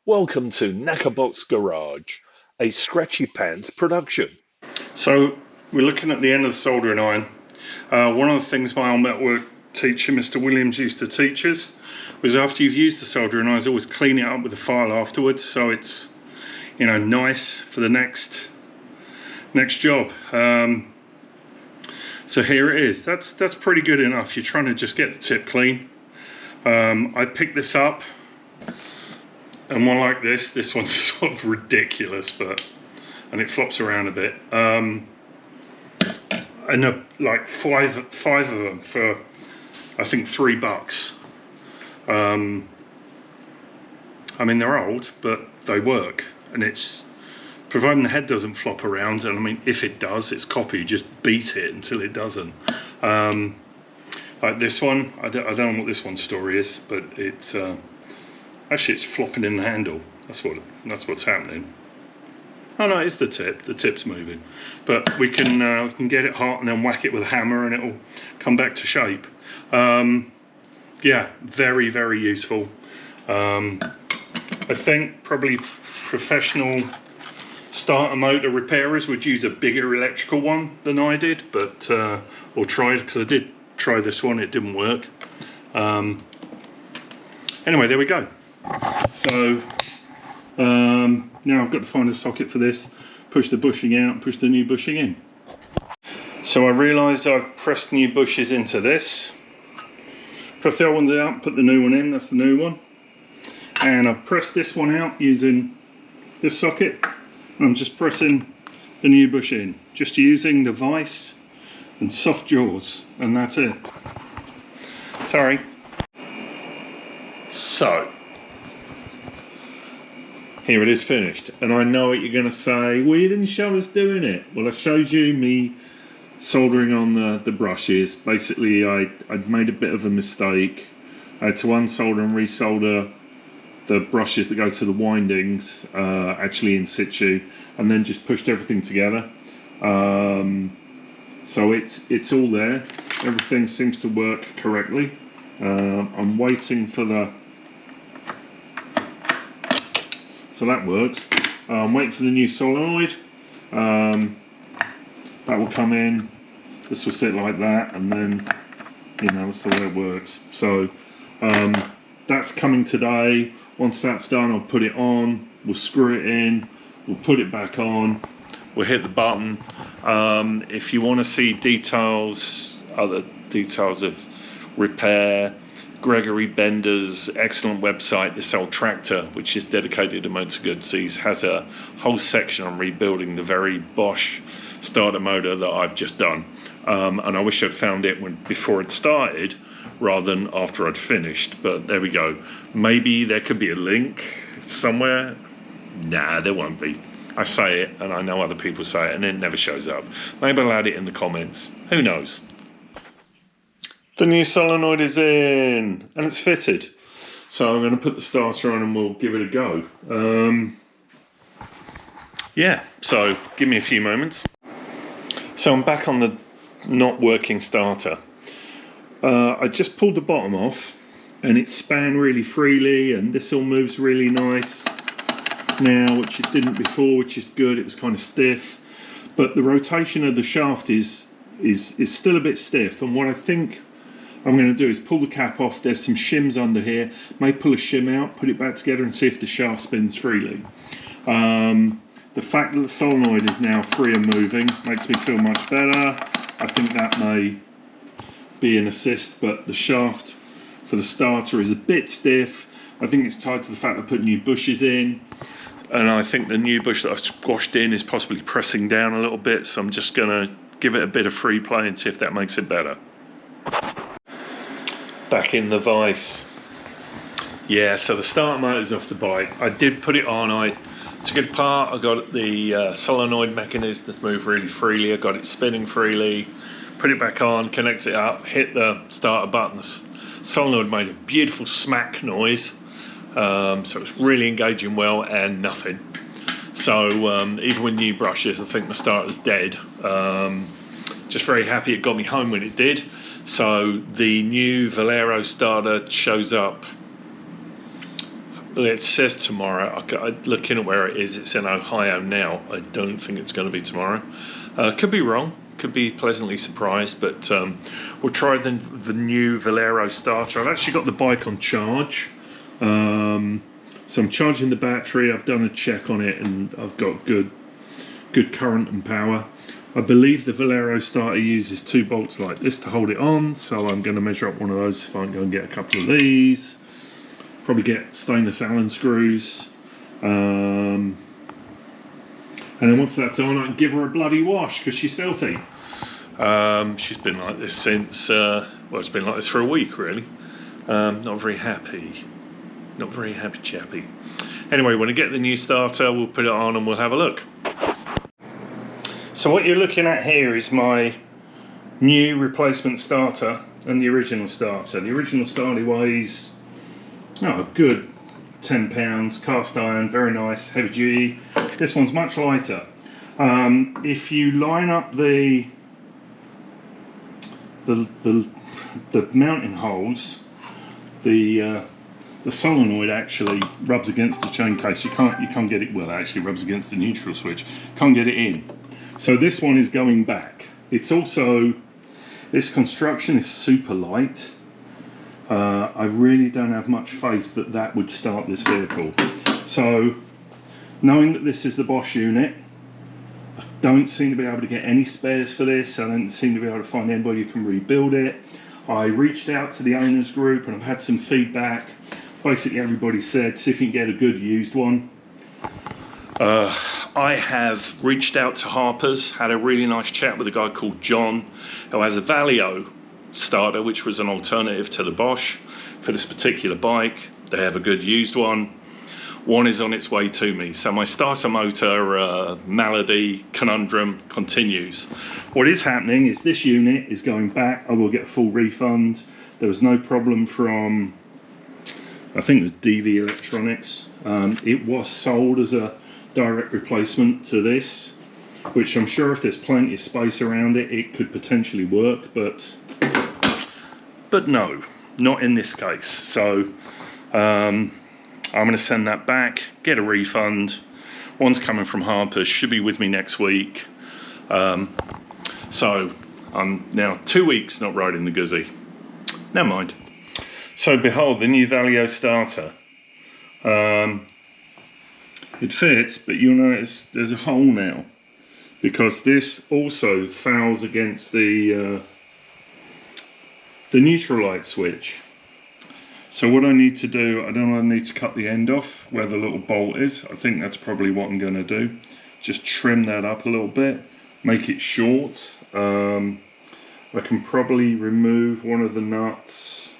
Welcome to Knackerbox Garage, a Scratchy Pants production. So we're looking at the end of the soldering iron. One of the things my old metalwork teacher, Mr. Williams, used to teach us was after you've used the soldering iron, always clean it up with a file afterwards, so it's, you know, nice for the next job. So here it is. That's pretty good enough. You're trying to just get the tip clean. I picked this up, and one like this one's sort of ridiculous, and it flops around a bit. And like five of them for I think $3. I mean, they're old, but they work, and it's providing the head doesn't flop around. And I mean, if it does, it's copper. You just beat it until it doesn't. Like this one, I don't know what this one's story is, but it's actually it's flopping in the handle. That's what's happening. Oh no, it's the tip. The tip's moving, but we can get it hot and then whack it with a hammer, and it'll come back to shape. Yeah, very, very useful. I think probably professional starter motor repairers would use a bigger electrical one than I did, but or tried, because I did try this one. It didn't work. Anyway, there we go. So now I've got to find a socket for this, push the bushing out, push the new bushing in. So I realised I've pressed new bushes into this. Press the old ones out, put the new one in, that's the new one. And I've pressed this one out using this socket. And I'm just pressing the new bush in, just using the vise and soft jaws, and that's it. Sorry. So here it is finished, and I know what you're going to say. Well, you didn't show us doing it. Well, I showed you me soldering on the brushes. Basically, I'd made a bit of a mistake. I had to unsolder and resolder the brushes that go to the windings, actually in situ, and then just pushed everything together. So it's all there. Everything seems to work correctly. I'm waiting for so that works. I'm waiting for the new solenoid. That will come in. This will sit like that, and then, you know, that's the way it works. So that's coming today. Once that's done, I'll put it on. We'll screw it in. We'll put it back on. We'll hit the button. If you want to see details, other details of repair, Gregory Bender's excellent website, This Old Tractor, which is dedicated to motor goods, has a whole section on rebuilding the very Bosch starter motor that I've just done. And I wish I'd found it before it started rather than after I'd finished, but there we go. Maybe there could be a link somewhere. Nah, there won't be. I say it, and I know other people say it, and it never shows up. Maybe I'll add it in the comments. Who knows? The new solenoid is in, and it's fitted. So I'm going to put the starter on and we'll give it a go. Yeah, so give me a few moments. So I'm back on the not working starter. I just pulled the bottom off, and it span really freely, and this all moves really nice now, which it didn't before, which is good. It was kind of stiff, but the rotation of the shaft is still a bit stiff, and what I think I'm going to do is pull the cap off. There's some shims under here. May pull a shim out, put it back together, and see if the shaft spins freely. The fact that the solenoid is now free and moving makes me feel much better. I think that may be an assist, but the shaft for the starter is a bit stiff. I think it's tied to the fact I put new bushes in, and I think the new bush that I've squashed in is possibly pressing down a little bit, so I'm just going to give it a bit of free play and see if that makes it better. Back in the vise. Yeah, so the starter motor's off the bike. I did put it on. I took it apart. I got the solenoid mechanism to move really freely. I got it spinning freely. Put it back on, connect it up, hit the starter button. The solenoid made a beautiful smack noise. So it's really engaging well, and nothing. So even with new brushes, I think my starter's dead. Just very happy it got me home when it did. So the new Valero starter shows up It says tomorrow. Looking at where it is, it's in Ohio now. I don't think it's going to be tomorrow. Could be wrong. Could be pleasantly surprised, but we'll try the new Valero starter. I've actually got the bike on charge. So I'm charging the battery. I've done a check on it, and I've got good current and power. I believe the Valero starter uses 2 bolts like this to hold it on, so I'm going to measure up one of those if I can go and get a couple of these. Probably get stainless Allen screws. And then once that's on, I can give her a bloody wash because she's filthy. She's been like this since, well, it's been like this for a week really. Not very happy. Not very happy chappy. Anyway, when I get the new starter, we'll put it on and we'll have a look. So what you're looking at here is my new replacement starter and the original starter. The original starter weighs a good 10 pounds, cast iron, very nice, heavy duty. This one's much lighter. If you line up the mounting holes, the solenoid actually rubs against the chain case. You can't get it. Well, it actually rubs against the neutral switch. Can't get it in. So this one is going back. It's also, this construction is super light. I really don't have much faith that would start this vehicle. So, knowing that this is the Bosch unit, I don't seem to be able to get any spares for this. I don't seem to be able to find anybody who can rebuild it. I reached out to the owners group and I've had some feedback. Basically everybody said, see if you can get a good used one. I have reached out to Harper's, had a really nice chat with a guy called John, who has a Valeo starter, which was an alternative to the Bosch for this particular bike. They have a good used one. One is on its way to me. So my starter motor malady conundrum continues. What is happening is this unit is going back. I will get a full refund. There was no problem from, I think it was DV Electronics. It was sold as a direct replacement to this, which I'm sure if there's plenty of space around it, it could potentially work, but no, not in this case. So I'm going to send that back, get a refund. One's coming from Harper's, should be with me next week. So I'm now 2 weeks not riding the Guzzi. Never mind. So behold, the new Valeo starter. It fits, but you'll notice there's a hole now because this also fouls against the neutral light switch. So what I need to do, I don't know, I need to cut the end off where the little bolt is. I think that's probably what I'm going to do. Just trim that up a little bit, make it short. I can probably remove one of the nuts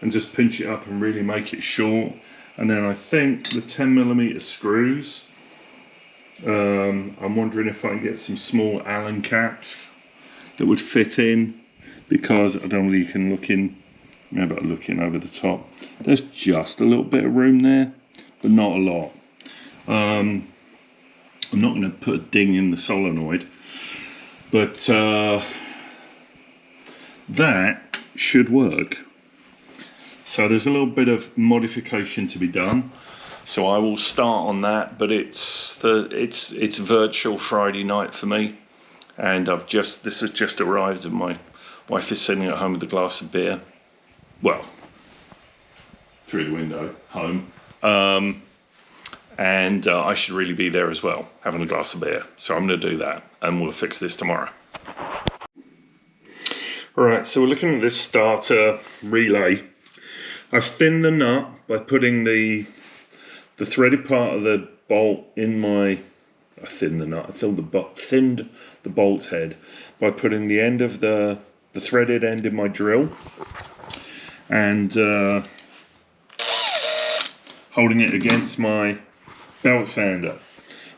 and just pinch it up and really make it short. And then I think the 10mm screws, I'm wondering if I can get some small Allen caps that would fit in, because I don't know if you can look in, maybe I'm looking over the top. There's just a little bit of room there, but not a lot. I'm not going to put a ding in the solenoid, but that should work. So there's a little bit of modification to be done. So I will start on that, but it's virtual Friday night for me, and this has just arrived, and my wife is sitting at home with a glass of beer. Well, through the window, home. And I should really be there as well, having a glass of beer. So I'm going to do that, and we'll fix this tomorrow. Alright, so we're looking at this starter relay. I've thinned the nut by putting the threaded part of the bolt in my... I thinned the nut, I thinned the bolt head by putting the end of the threaded end in my drill and holding it against my belt sander.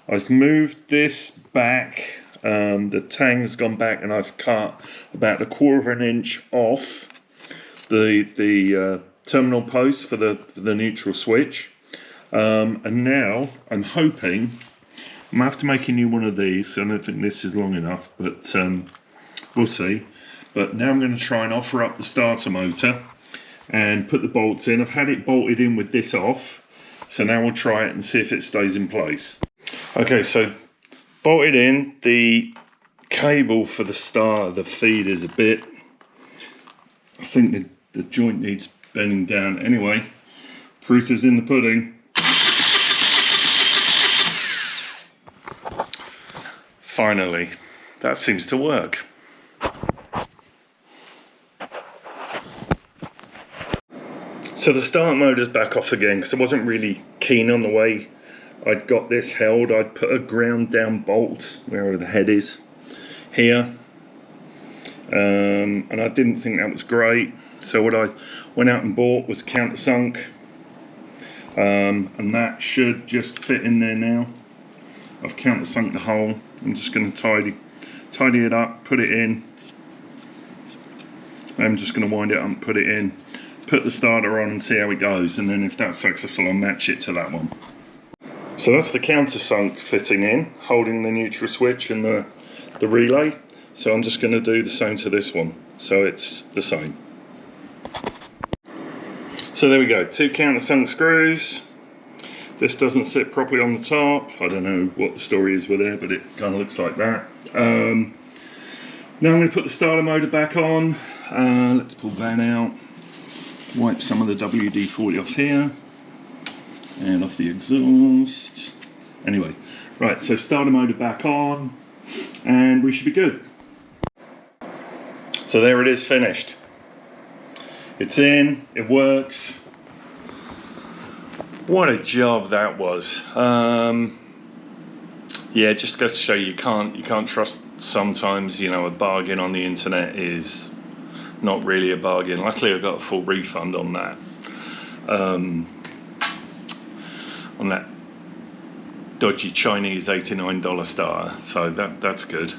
I've moved this back, the tang's gone back, and I've cut about 1/4 of an inch off the terminal post for the neutral switch, and now I'm hoping I'm going to have to make a new one of these. I don't think this is long enough, but we'll see. But now I'm going to try and offer up the starter motor and put the bolts in. I've had it bolted in with this off, So now we'll try it and see if it stays in place. Okay, so bolted in. The cable for the start of the feed is a bit, I think the joint needs bending down. Anyway, proof is in the pudding. Finally, that seems to work. So the start motor's back off again because I wasn't really keen on the way I'd got this held. I'd put a ground down bolt wherever the head is here, and I didn't think that was great. So what I went out and bought was countersunk, and that should just fit in there now. I've countersunk the hole. I'm just going to tidy it up, put it in. I'm just going to wind it up and put it in, put the starter on and see how it goes, and then if that's successful I'll match it to that one. So that's the countersunk fitting in, holding the neutral switch and the relay. So I'm just going to do the same to this one, so it's the same. So there we go, 2 countersunk screws. This doesn't sit properly on the top. I don't know what the story is with it, but it kind of looks like that. Now I'm going to put the starter motor back on. Let's pull that out. Wipe some of the WD-40 off here and off the exhaust. Anyway, right, so starter motor back on and we should be good. So there it is, finished. It's in, it works. What a job that was. Yeah, it just goes to show you can't trust sometimes, you know, a bargain on the internet is not really a bargain. Luckily I got a full refund on that. On that dodgy Chinese $89 starter, so that's good.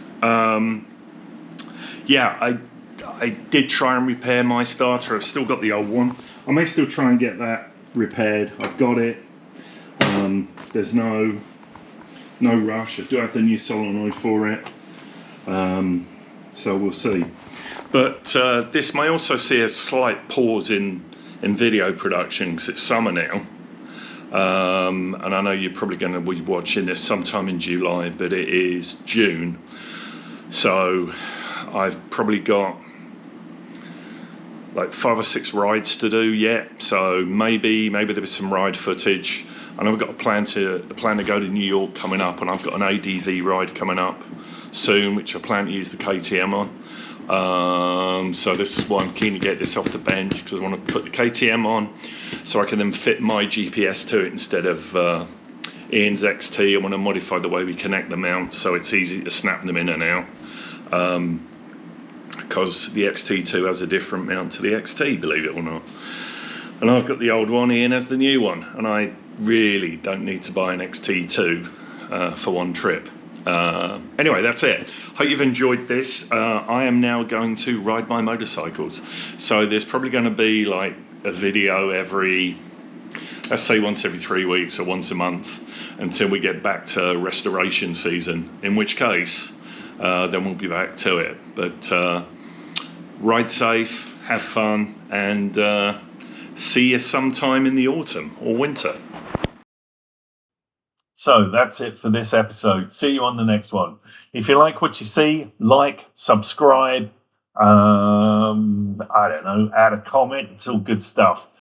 Yeah, I did try and repair my starter. I've still got the old one. I may still try and get that repaired. I've got it. There's no rush. I do have the new solenoid for it, so we'll see. But this may also see a slight pause in video production because it's summer now. And I know you're probably going to be watching this sometime in July, but it is June. So I've probably got like 5 or 6 rides to do yet. So maybe there'll be some ride footage. And I've got a plan to go to New York coming up, and I've got an ADV ride coming up soon, which I plan to use the KTM on. So this is why I'm keen to get this off the bench, because I want to put the KTM on so I can then fit my GPS to it instead of Ian's XT. I want to modify the way we connect the mount so it's easy to snap them in and out, because the XT2 has a different mount to the XT, believe it or not. And I've got the old one, Ian has the new one, and I really don't need to buy an XT2 for one trip. Anyway, that's it. Hope you've enjoyed this. I am now going to ride my motorcycles. So there's probably going to be like a video every, let's say once every 3 weeks or once a month until we get back to restoration season, in which case then we'll be back to it. But ride safe, have fun, and see you sometime in the autumn or winter. So that's it for this episode. See you on the next one. If you like what you see, like, subscribe, I don't know, add a comment. It's all good stuff.